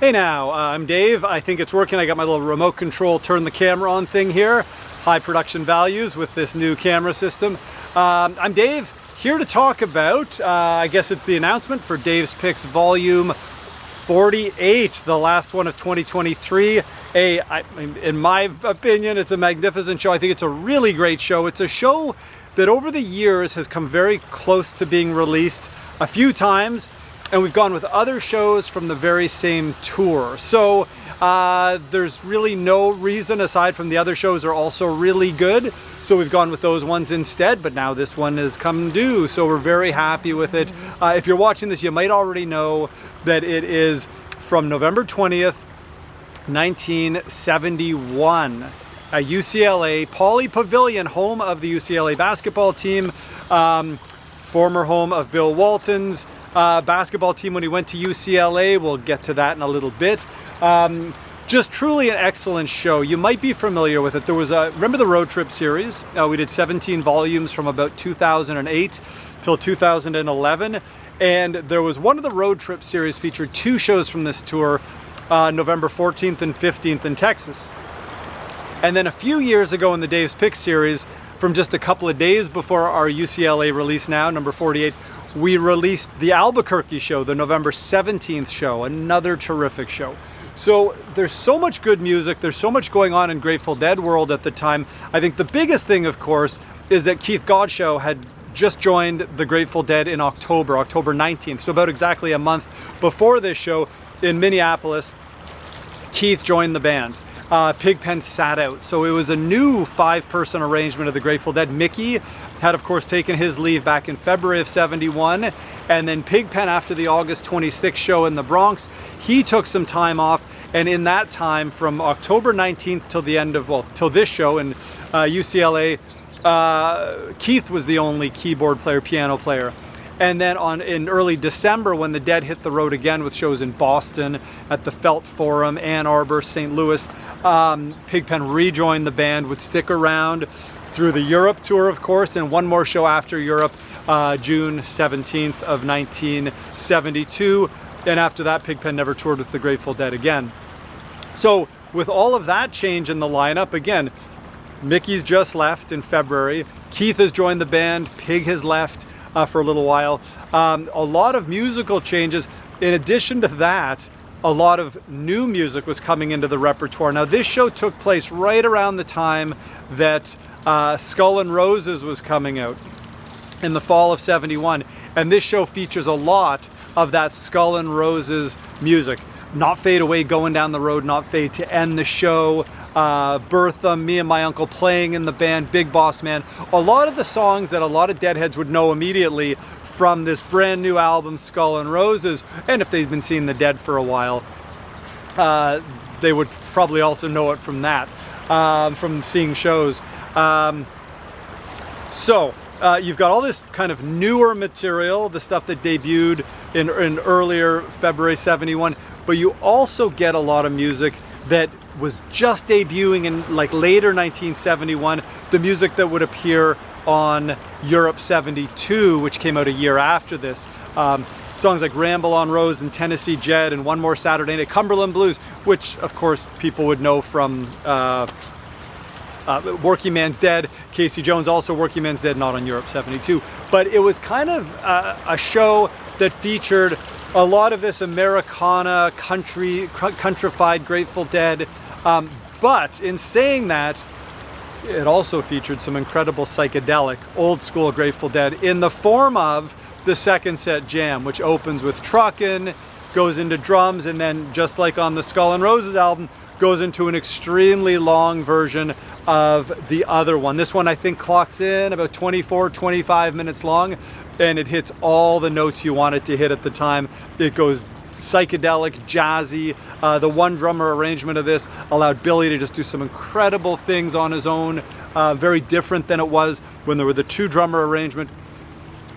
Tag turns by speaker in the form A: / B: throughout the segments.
A: Hey now, I'm Dave. I think it's working. I got my little remote control turn the camera on thing here. High production values with this new camera system. I'm Dave, here to talk about, I guess it's the announcement for Dave's Picks Volume 48, the last one of 2023. In my opinion, it's a magnificent show. I think it's a really great show. It's a show that over the years has come very close to being released a few times, and we've gone with other shows from the very same tour. So there's really no reason, aside from the other shows are also really good, so we've gone with those ones instead, but now this one has come due, so we're very happy with it. If you're watching this, you might already know that it is from November 20th, 1971. At UCLA, Pauley Pavilion, home of the UCLA basketball team, former home of Bill Walton's basketball team when he went to UCLA. We'll get to that in a little bit. Just truly an excellent show. You might be familiar with it. There was remember the road trip series? We did 17 volumes from about 2008 till 2011. And there was one of the road trip series featured two shows from this tour, November 14th and 15th in Texas. And then a few years ago in the Dave's Pick series, from just a couple of days before our UCLA release now, number 48, we released the Albuquerque show, the November 17th show, another terrific show. So there's so much good music, there's so much going on in Grateful Dead world at the time. I think the biggest thing, of course, is that Keith Godchaux had just joined the Grateful Dead in October 19th, so about exactly a month before this show in Minneapolis. Keith joined the band. Pigpen sat out. So it was a new 5-person arrangement of the Grateful Dead. Mickey had, of course, taken his leave back in February of 71. And then Pigpen, after the August 26th show in the Bronx, he took some time off. And in that time, from October 19th till the end of, till this show in UCLA, Keith was the only keyboard player, piano player. And then in early December, when the Dead hit the road again with shows in Boston, at the Felt Forum, Ann Arbor, St. Louis, Pigpen rejoined the band, would stick around through the Europe tour, of course, and one more show after Europe, June 17th of 1972. And after that, Pigpen never toured with the Grateful Dead again. So with all of that change in the lineup, again, Mickey's just left in February. Keith has joined the band. Pig has left for a little while. A lot of musical changes. In addition to that, a lot of new music was coming into the repertoire. Now, this show took place right around the time that Skull and Roses was coming out in the fall of 71. And this show features a lot of that Skull and Roses music. Not Fade Away, Going Down the Road, Not Fade to End the Show, Bertha, Me and My Uncle Playing in the Band, Big Boss Man. A lot of the songs that a lot of Deadheads would know immediately from this brand new album, Skull and Roses, and if they've been seeing the Dead for a while, they would probably also know it from that, from seeing shows. So you've got all this kind of newer material, the stuff that debuted in earlier February 71, but you also get a lot of music that was just debuting in like later 1971, the music that would appear on Europe 72, which came out a year after this. Songs like Ramble on Rose and Tennessee Jet and One More Saturday Night, Cumberland Blues, which of course people would know from Working Man's Dead. Casey Jones, also Working Man's Dead, not on Europe 72. But it was kind of a show that featured a lot of this Americana, countrified Grateful Dead. But in saying that, it also featured some incredible psychedelic, old school Grateful Dead in the form of the second set jam, which opens with Truckin', goes into drums, and then just like on the Skull and Roses album, goes into an extremely long version of the other one. This one I think clocks in about 24-25 minutes long, and it hits all the notes you want it to hit at the time. It goes psychedelic, jazzy. The one drummer arrangement of this allowed Billy to just do some incredible things on his own, very different than it was when there were the two drummer arrangement.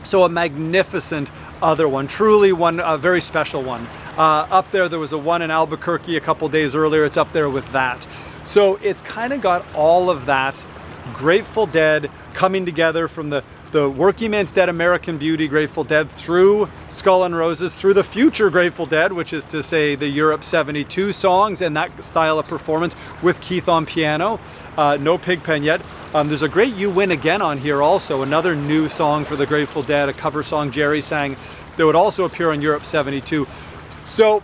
A: So a magnificent other one, truly one, a very special one. Up there was a one in Albuquerque a couple days earlier. It's up there with that. So it's kind of got all of that Grateful Dead coming together from the the Working Man's Dead, American Beauty, Grateful Dead, through Skull and Roses, through the future Grateful Dead, which is to say the Europe 72 songs and that style of performance with Keith on piano. No Pigpen yet. There's a great You Win Again on here also, another new song for the Grateful Dead, a cover song Jerry sang that would also appear on Europe 72. So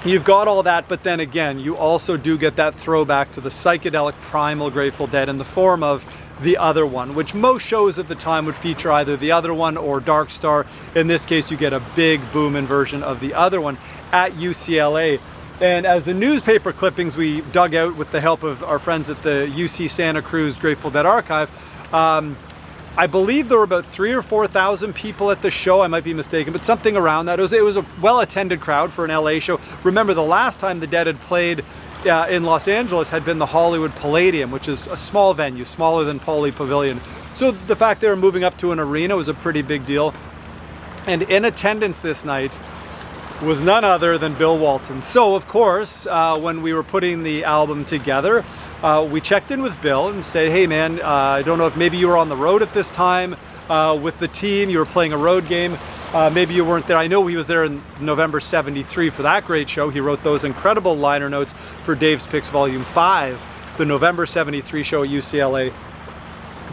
A: you've got all that, but then again, you also do get that throwback to the psychedelic primal Grateful Dead in the form of The Other One, which most shows at the time would feature either The Other One or Dark Star. In this case, you get a big boom-in version of The Other One at UCLA. And as the newspaper clippings we dug out with the help of our friends at the UC Santa Cruz Grateful Dead Archive, I believe there were about 3,000 or 4,000 people at the show. I might be mistaken, but something around that. It was a well-attended crowd for an LA show. Remember, the last time the Dead had played in Los Angeles had been the Hollywood Palladium, which is a small venue, smaller than Pauley Pavilion. So the fact they were moving up to an arena was a pretty big deal. And in attendance this night was none other than Bill Walton. So of course, when we were putting the album together, we checked in with Bill and said, hey man, I don't know if maybe you were on the road at this time with the team, you were playing a road game, maybe you weren't there. I know he was there in November 73 for that great show. He wrote those incredible liner notes for Dave's Picks Volume 5, the November 73 show at UCLA.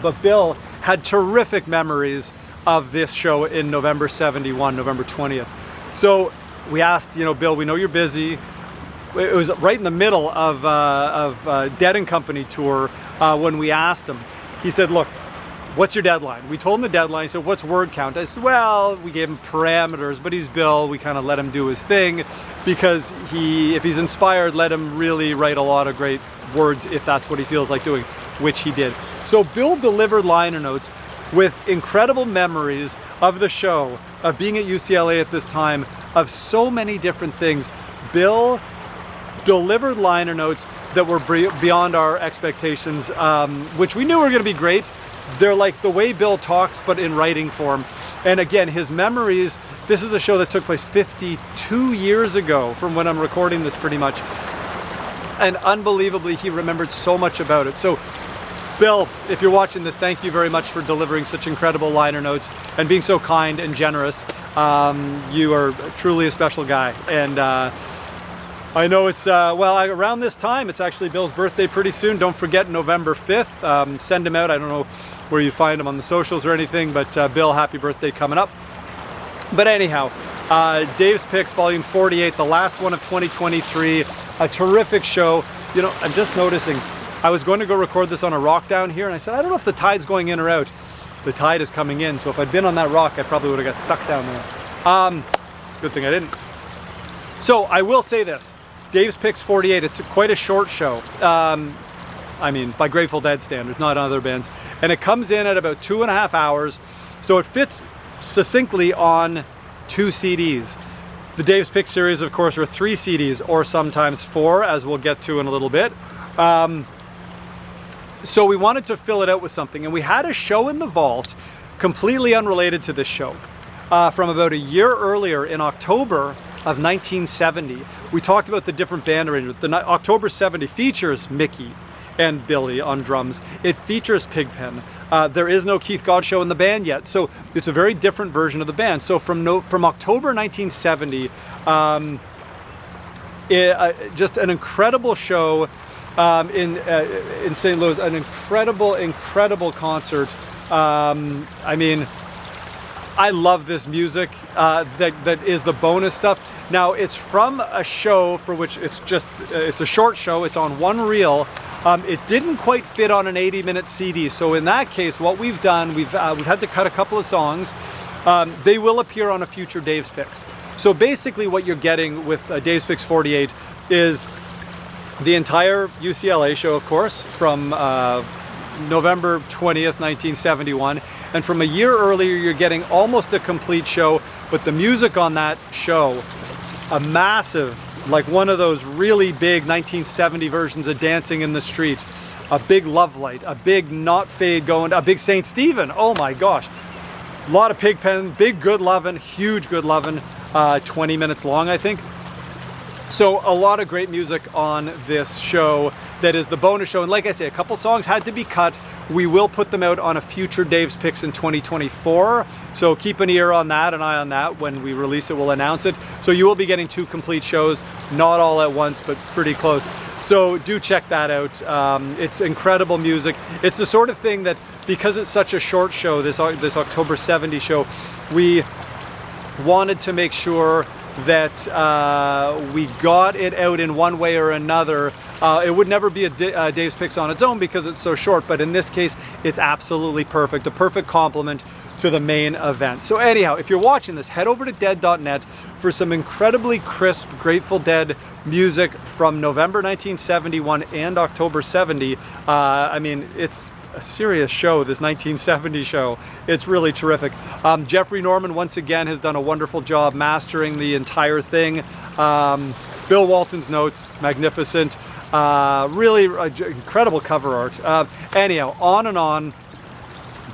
A: But Bill had terrific memories of this show in November 71, November 20th. So we asked, Bill, we know you're busy. It was right in the middle of Dead and Company tour when we asked him. He said, look, what's your deadline? We told him the deadline. He said, what's word count? I said, well, we gave him parameters, but he's Bill. We kind of let him do his thing because if he's inspired, let him really write a lot of great words if that's what he feels like doing, which he did. So Bill delivered liner notes with incredible memories of the show, of being at UCLA at this time, of so many different things. Bill delivered liner notes that were beyond our expectations, which we knew were going to be great. They're like the way Bill talks, but in writing form. And again, his memories, this is a show that took place 52 years ago from when I'm recording this pretty much. And unbelievably, he remembered so much about it. So Bill, if you're watching this, thank you very much for delivering such incredible liner notes and being so kind and generous. You are truly a special guy. And I know it's, around this time, it's actually Bill's birthday pretty soon. Don't forget November 5th. Send him out. I don't know where you find him on the socials or anything, but Bill, happy birthday coming up. But anyhow, Dave's Picks Volume 48, the last one of 2023, a terrific show. I'm just noticing, I was going to go record this on a rock down here, and I said, I don't know if the tide's going in or out. The tide is coming in, so if I'd been on that rock, I probably would have got stuck down there. Good thing I didn't. So I will say this, Dave's Picks 48, it's quite a short show. By Grateful Dead standards, not other bands. And it comes in at about 2.5 hours, so it fits succinctly on 2 CDs. The Dave's Picks series, of course, are 3 CDs, or sometimes 4, as we'll get to in a little bit. So we wanted to fill it out with something, and we had a show in the vault completely unrelated to this show from about a year earlier in October of 1970. We talked about the different band arrangements. The October 70 features Mickey and Billy on drums. It features Pigpen. There is no Keith Godchaux in the band yet, so it's a very different version of the band. So from October 1970, just an incredible show. In St. Louis, an incredible concert. I love this music that is the bonus stuff. Now, it's from a show for which it's a short show. It's on one reel. It didn't quite fit on an 80-minute CD. So in that case, what we've done, we've had to cut a couple of songs. They will appear on a future Dave's Picks. So basically what you're getting with Dave's Picks 48 is the entire UCLA show, of course, from November 20th, 1971. And from a year earlier, you're getting almost a complete show, but the music on that show, a massive, like one of those really big 1970 versions of Dancing in the Street, a big Love Light, a big Not Fade going, a big St. Stephen, oh my gosh. A lot of Pigpen, big Good Lovin', huge Good Lovin', 20 minutes long, I think. So a lot of great music on this show that is the bonus show. And like I say, a couple songs had to be cut. We will put them out on a future Dave's Picks in 2024. So keep an ear on that, an eye on that. When we release it, we'll announce it. So you will be getting 2 complete shows, not all at once, but pretty close. So do check that out. It's incredible music. It's the sort of thing that, because it's such a short show, this October 70 show, we wanted to make sure that we got it out in one way or another. It would never be a Dave's Picks on its own because it's so short, but in this case, it's absolutely perfect. A perfect complement to the main event. So anyhow, if you're watching this, head over to dead.net for some incredibly crisp Grateful Dead music from November 1971 and October 70. I mean, it's a serious show, this 1970 show. It's really terrific. Jeffrey Norman, once again, has done a wonderful job mastering the entire thing. Bill Walton's notes, magnificent. Really incredible cover art. Anyhow, on and on.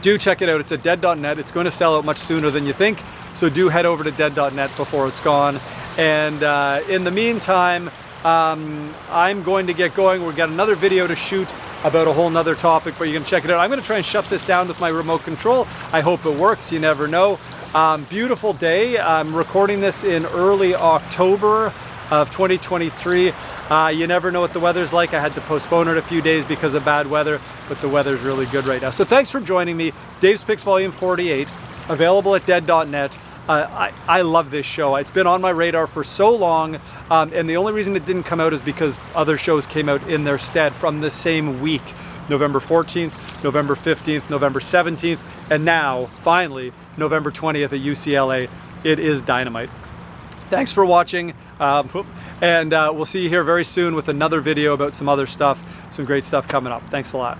A: Do check it out. It's at dead.net. It's going to sell out much sooner than you think. So do head over to dead.net before it's gone. And in the meantime, I'm going to get going. We've got another video to shoot about a whole nother topic, but you can check it out. I'm going to try and shut this down with my remote control. I hope it works. You never know. Beautiful day. I'm recording this in early October of 2023. You never know what the weather's like. I had to postpone it a few days because of bad weather, but the weather's really good right now. So thanks for joining me. Dave's Picks Volume 48, available at dead.net. I love this show. It's been on my radar for so long, and the only reason it didn't come out is because other shows came out in their stead from the same week. November 14th, November 15th, November 17th, and now, finally, November 20th at UCLA. It is dynamite. Thanks for watching, and we'll see you here very soon with another video about some other stuff, some great stuff coming up. Thanks a lot.